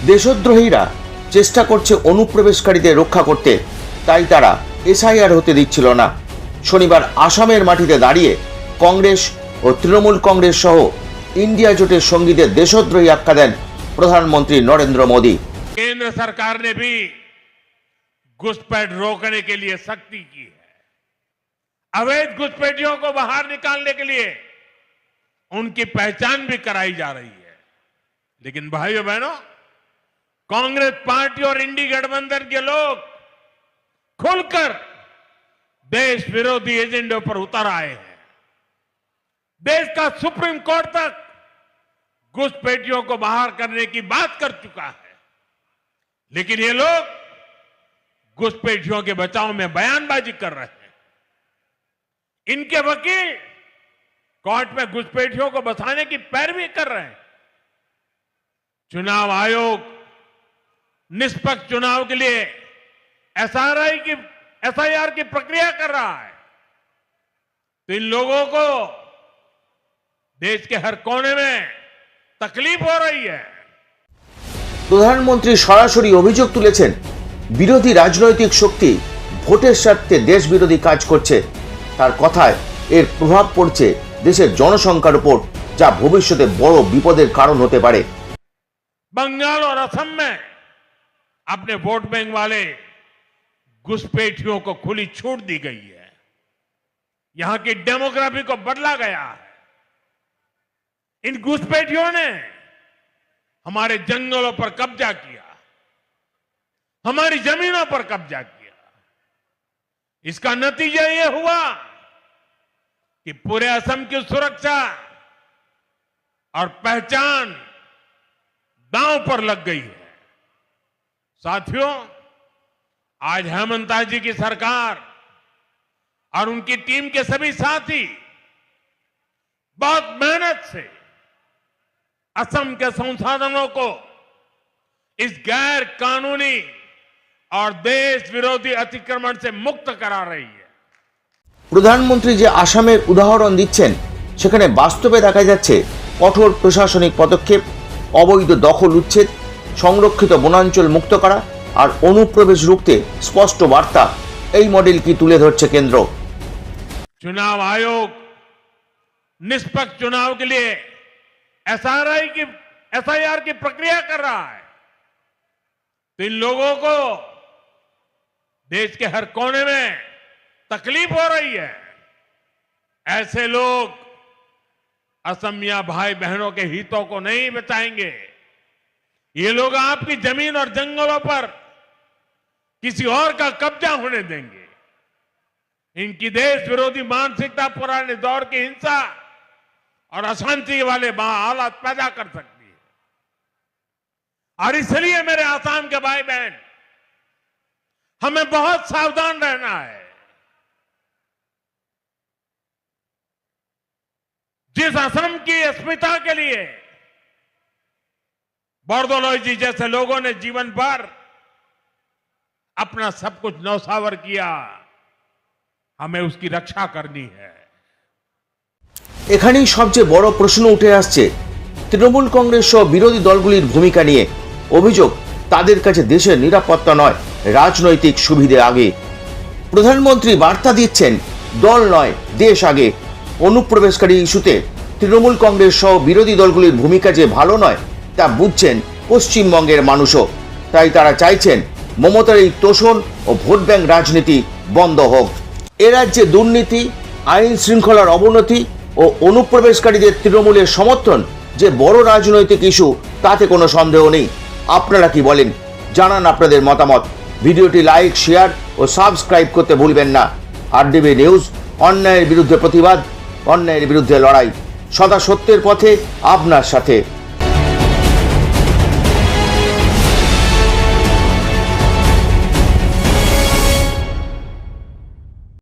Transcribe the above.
দেশদ্রোহীরা চেষ্টা করছে অনুপ্রবেশকারীদের রক্ষা করতে, তাই তারা এসআইআর হতে দিচ্ছিল না। শনিবার আসামের মাটিতে দাঁড়িয়ে কংগ্রেস ও তৃণমূল কংগ্রেস সহ इंडिया जोटे संगीते देशद्रोही आख्या दें प्रधानमंत्री नरेंद्र मोदी। केंद्र सरकार ने भी घुसपैठ रोकने के लिए सख्ती की है। अवैध घुसपैठियों को बाहर निकालने के लिए उनकी पहचान भी कराई जा रही है। लेकिन भाइयों बहनों, कांग्रेस पार्टी और इंडी गठबंधन के लोग खुलकर देश विरोधी एजेंडे पर उतर आए हैं। देश का सुप्रीम कोर्ट तक घुसपैठियों को बाहर करने की बात कर चुका है, लेकिन ये लोग घुसपैठियों के बचाव में बयानबाजी कर रहे हैं। इनके वकील कोर्ट में घुसपैठियों को बचाने की पैरवी कर रहे हैं। चुनाव आयोग निष्पक्ष चुनाव के लिए एसआईआर की प्रक्रिया कर रहा है, तो इन लोगों को देश के हर कोने में तकलीफ हो रही है। प्रधानमंत्री सरासरि अभियोग तुलेছেন বিরোধী রাজনৈতিক শক্তি ভোটের স্বার্থে দেশ বিরোধী কাজ করছে। তার কথায় এর প্রভাব পড়ছে দেশের জনসংখ্যার উপর, যা ভবিষ্যতে বড় বিপদের কারণ হতে পারে। बंगाल और असम में अपने वोट बैंक वाले घुसपैठियों को खुली छूट दी गई है। यहां की डेमोग्राफी को बदला गया है। इन घुसपैठियों ने हमारे जंगलों पर कब्जा किया, हमारी जमीनों पर कब्जा किया। इसका नतीजा यह हुआ कि पूरे असम की सुरक्षा और पहचान दांव पर लग गई है। साथियों, आज हेमंत जी की सरकार और उनकी टीम के सभी साथी बहुत मेहनत से असम के संसाधनों को इस गैर कानूनी और देश विरोधी अतिक्रमण से मुक्त करा रही है। प्रधानमंत्री जे आसामेर उदाहरण दिच्छेन सेखाने वास्तवे देखा जाच्छे कठोर प्रशासनिक पदक्षेप, अवैध दखल उच्छेद, संरक्षित वनांचल मुक्त करा और अनुप्रवेश रुखते स्पष्ट बार्ता। এই मॉडल की तुले धरছে केंद्र। चुनाव आयोग निष्पक्ष चुनाव के लिए एसआईआर की प्रक्रिया कर रहा है, तो इन लोगों को देश के हर कोने में तकलीफ हो रही है। ऐसे लोग असमिया भाई बहनों के हितों को नहीं बचाएंगे। ये लोग आपकी जमीन और जंगलों पर किसी और का कब्जा होने देंगे। इनकी देश विरोधी मानसिकता पुराने दौर की हिंसा और अशांति वाले हालात पैदा कर सकती है। और इसलिए मेरे आसाम के भाई बहन, हमें बहुत सावधान रहना है। जिस असम की अस्मिता के लिए बोरदोलोई जी जैसे लोगों ने जीवन भर अपना सब कुछ न्यौछावर किया, हमें उसकी रक्षा करनी है। এখানেই সবচেয়ে বড় প্রশ্ন উঠে আসছে তৃণমূল কংগ্রেস সহ বিরোধী দলগুলির ভূমিকা নিয়ে। অভিযোগ, তাদের কাছে দেশের নিরাপত্তা নয়, রাজনৈতিক সুবিধে আগে। প্রধানমন্ত্রী বার্তা দিচ্ছেন দল নয় দেশ আগে। অনুপ্রবেশকারী ইস্যুতে তৃণমূল কংগ্রেস সহ বিরোধী দলগুলির ভূমিকা যে ভালো নয় তা বুঝছেন পশ্চিমবঙ্গের মানুষও। তাই তারা চাইছেন মমতার এই তোষণ ও ভোট ব্যাংক রাজনীতি বন্ধ হোক। এ রাজ্যে দুর্নীতি, আইন শৃঙ্খলার অবনতি ও অনুপ্রবেশকারীদের তৃণমূলের সমর্থন যে বড় রাজনৈতিক ইস্যু, তাতে কোনো সন্দেহ নেই। আপনারা কি বলেন? জানান আপনাদের মতামত। ভিডিওটি লাইক, শেয়ার ও সাবস্ক্রাইব করতে ভুলবেন না। আরডিবি নিউজ, অন্যায়ের বিরুদ্ধে প্রতিবাদ, অন্যায়ের বিরুদ্ধে লড়াই, সদা সত্যের পথে আপনার সাথে।